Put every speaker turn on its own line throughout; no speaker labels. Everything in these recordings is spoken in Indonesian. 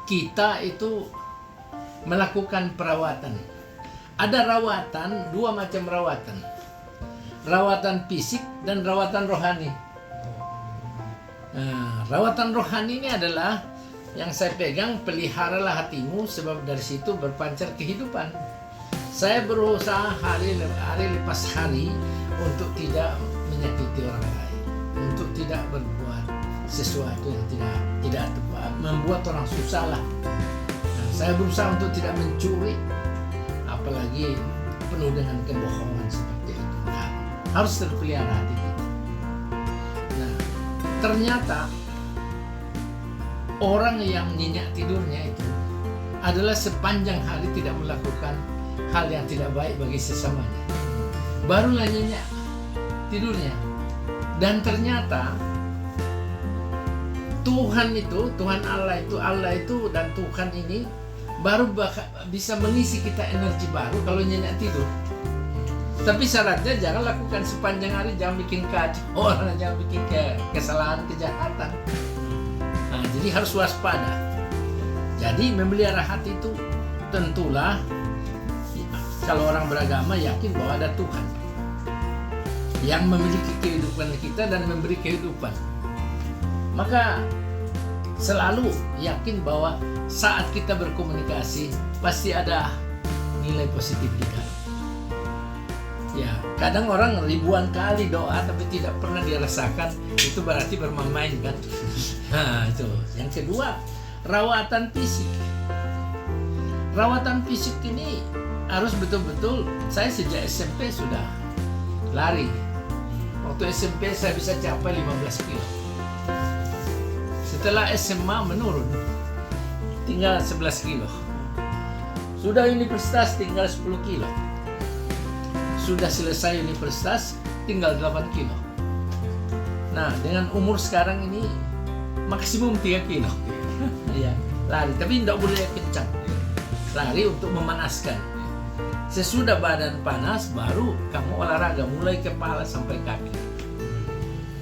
kita itu melakukan perawatan. Ada rawatan, dua macam rawatan. Rawatan fisik dan rawatan rohani. Nah, rawatan rohani ini adalah yang saya pegang, peliharalah hatimu sebab dari situ berpancar kehidupan. Saya berusaha hari lepas hari untuk tidak menyakiti orang lain, untuk tidak berbuat sesuatu yang tidak tepat, membuat orang susah lah. Nah, saya berusaha untuk tidak mencuri, apalagi penuh dengan kebohongan seperti itu. Nah, harus terpelihara hati kita. Nah, ternyata orang yang nyenyak tidurnya itu adalah sepanjang hari tidak melakukan hal yang tidak baik bagi sesamanya. Barulah nyenyak tidurnya. Dan ternyata Tuhan Allah itu dan Tuhan ini baru bisa mengisi kita energi baru kalau nyenyak tidur. Tapi syaratnya jangan lakukan sepanjang hari, jangan bikin kacau orang, jangan bikin kesalahan, kejahatan. Nah, jadi harus waspada. Jadi memelihara hati itu tentulah kalau orang beragama yakin bahwa ada Tuhan yang memiliki kehidupan kita dan memberi kehidupan. Maka selalu yakin bahwa saat kita berkomunikasi pasti ada nilai positif di dalam. Ya, kadang orang ribuan kali doa tapi tidak pernah dirasakan, itu berarti bermain kan. Nah, itu. Yang kedua, rawatan fisik. Rawatan fisik ini harus betul-betul, saya sejak SMP sudah lari. Waktu SMP saya bisa capai 15 kilo. Setelah SMA menurun, tinggal 11 kilo. Sudah universitas tinggal 10 kilo. Sudah selesai universitas tinggal 8 kilo. Nah, dengan umur sekarang ini maksimum 3 kilo. Ya, lari, tapi tidak boleh kencang. Lari untuk memanaskan. Sesudah badan panas baru kamu olahraga, mulai kepala sampai kaki.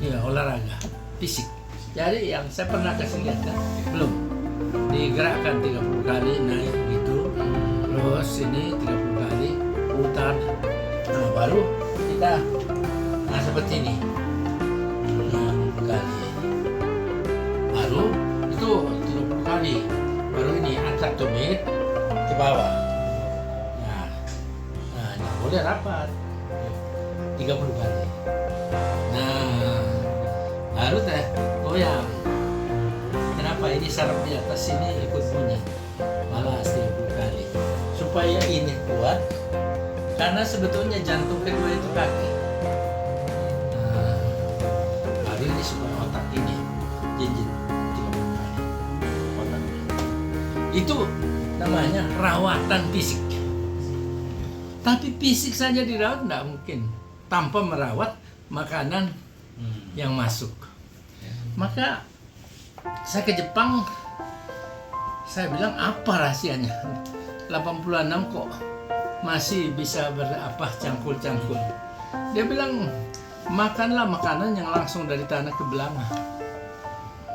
Ya, olahraga fisik. Jadi yang saya pernah kasih lihat kan, belum digerakkan 30 kali naik gitu, terus ini 30 kali putar. Nah, baru kita seperti ini. 30 kali. Baru itu 30 kali. Baru ini angkat tumit ke bawah. Boleh rapat 30 kali. Nah, baru teh goyang. Kenapa ini saraf di atas ini ikut bunyi? Malah 30 kali. Supaya ini kuat, karena sebetulnya jantung kedua itu kaki. Nah, baru ini supaya otak ini jinjit 30 kali. Otaknya. Itu namanya rawatan fisik. Tapi fisik saja dirawat tidak mungkin tanpa merawat makanan yang masuk. Maka saya ke Jepang, saya bilang apa rahasianya? 86 kok masih bisa cangkul-cangkul. Dia bilang makanlah makanan yang langsung dari tanah ke belanga.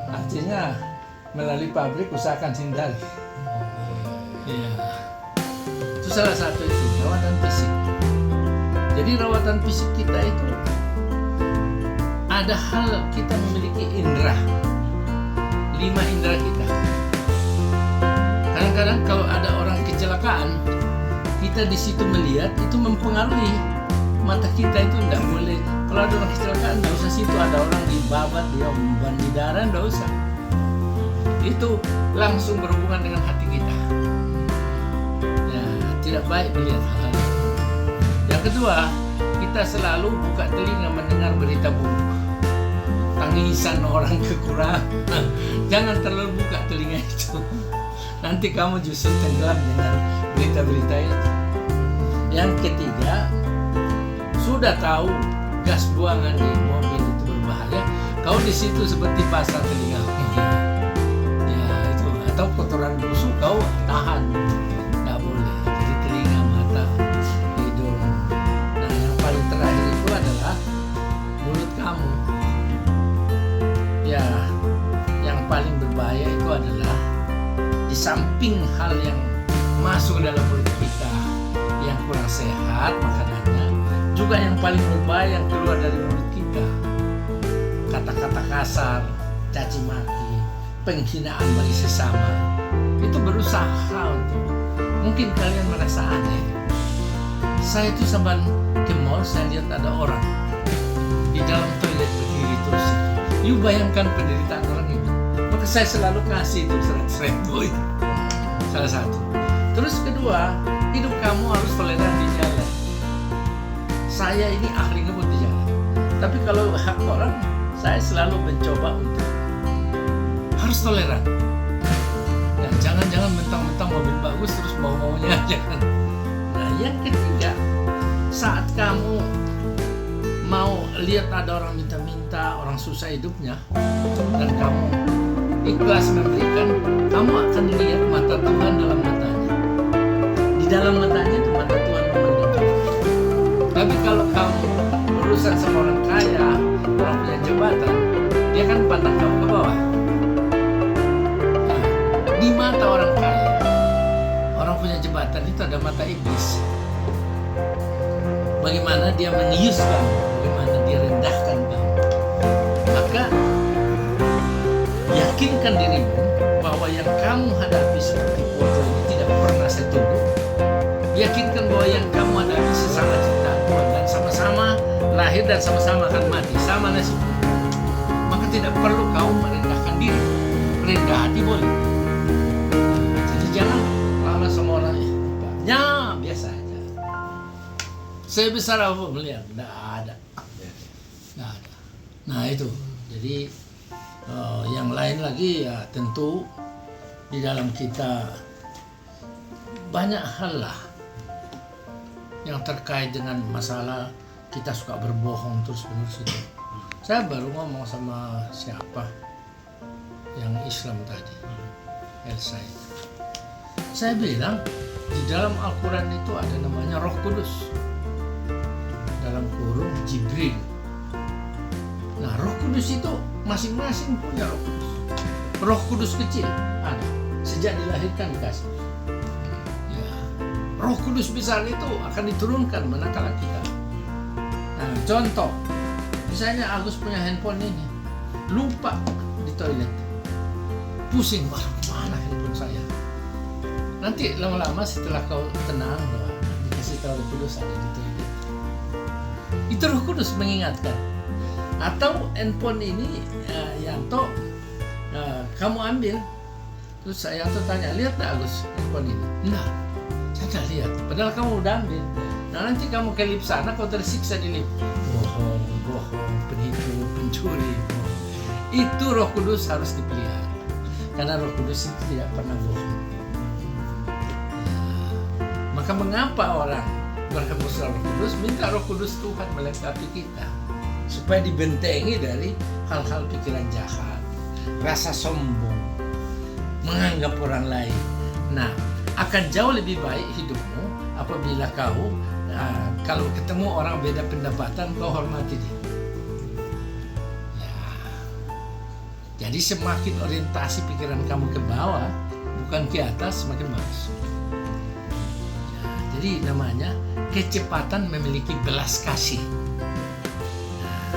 Artinya melalui pabrik usahakan hindari. Iya. Itu salah satu itu, rawatan fisik. Jadi rawatan fisik kita itu ada hal kita memiliki indera, 5 indera kita. Kadang-kadang kalau ada orang kecelakaan, kita di situ melihat, itu mempengaruhi mata kita itu tidak boleh. Kalau ada orang kecelakaan, tidak usah situ ada orang dibabat, dia membandi darah, tidak usah. Itu langsung berhubungan dengan hati kita. Tidak baik melihat hal-hal itu. Yang kedua, kita selalu buka telinga mendengar berita buruk, tangisan orang kekurangan. Jangan terlalu buka telinga itu, nanti kamu justru tenggelam dengan berita-berita itu. Yang ketiga, sudah tahu gas buangan di mobil itu berbahaya, kau di situ seperti pasang telinga. Ya itu, atau kotoran busuk kau tahan. Paling berbahaya itu adalah di di samping hal yang masuk dalam mulut kita yang kurang sehat makanannya, juga yang paling berbahaya yang keluar dari mulut kita. Kata-kata kasar, caci maki, penghinaan bagi sesama, itu berusaha untuk, mungkin kalian merasa aneh. Saya itu sampai ke mall, saya lihat ada orang di dalam toilet berdiri terus. You bayangkan penderitaan orang itu. Maka saya selalu kasih itu 100.000 itu. Salah satu. Terus kedua, hidup kamu harus toleran di jalan. Saya ini ahli ngebut di jalan. Tapi kalau hak orang, saya selalu mencoba untuk harus toleran. Ya, jangan mentang-mentang mobil bagus terus mau-maunya aja kan. Nah, yang ketiga, saat kamu mau lihat ada orang minta-minta, orang susah hidupnya, dan kamu ikhlas memberikan, kamu akan lihat mata Tuhan dalam matanya. Di dalam matanya itu mata Tuhan memandang. Tapi kalau kamu berurusan sama orang kaya, orang punya jabatan, dia kan pandang kamu ke bawah. Nah, di mata orang kaya, orang punya jabatan itu ada mata iblis. Bagaimana dia mengius kamu, bagaimana dia rendahkan kamu. Maka yakinkan dirimu bahwa yang kamu hadapi seperti foto ini tidak pernah saya tunggu. Yakinkan bahwa yang kamu hadapi sesama ciptaan Tuhan dan sama-sama lahir dan sama-sama akan mati, sama nasibnya. Maka tidak perlu kau merendahkan diri, rendah hati boleh. Jadi jangan lama sama orang ya biasa aja. Saya besar apa melihat? Nggak ada. Nah itu, jadi yang lain lagi ya tentu di dalam kita banyak hal lah yang terkait dengan masalah kita suka berbohong terus-menerus itu. Saya baru ngomong sama siapa yang Islam tadi, Elsa itu. Saya bilang di dalam Al-Quran itu ada namanya Roh Kudus, dalam kurung Jibril. Nah, Roh Kudus itu masing-masing punya Roh Kudus. Roh Kudus kecil ada, sejak dilahirkan dikasih. Ya, Roh Kudus besar itu akan diturunkan manakala kita. Nah, contoh, misalnya Agus punya handphone ini, lupa di toilet, pusing, wah mana handphone saya? Nanti lama-lama setelah kau tenang, dikasih tahu Roh Kudus ada di toilet. Itu Roh Kudus mengingatkan. Atau handphone ini Yanto kamu ambil, terus saya Yanto tanya, lihat tak Agus handphone ini? Enggak, saya tidak lihat, padahal kamu udah ambil. Nah nanti kamu ke lift sana, kau tersiksa di lift, bohong, penipu, pencuri, bohong. Itu Roh Kudus harus dipelihara, karena Roh Kudus itu tidak pernah bohong. Maka mengapa orang berhembus Roh Kudus, minta Roh Kudus Tuhan melengkapi kita supaya dibentengi dari hal-hal pikiran jahat, rasa sombong, menganggap orang lain. Nah, akan jauh lebih baik hidupmu apabila kau kalau ketemu orang beda pendapatan, kau hormati dia. Ya. Jadi semakin orientasi pikiran kamu ke bawah, bukan ke atas, semakin bagus. Jadi namanya kecepatan memiliki belas kasih. Nah.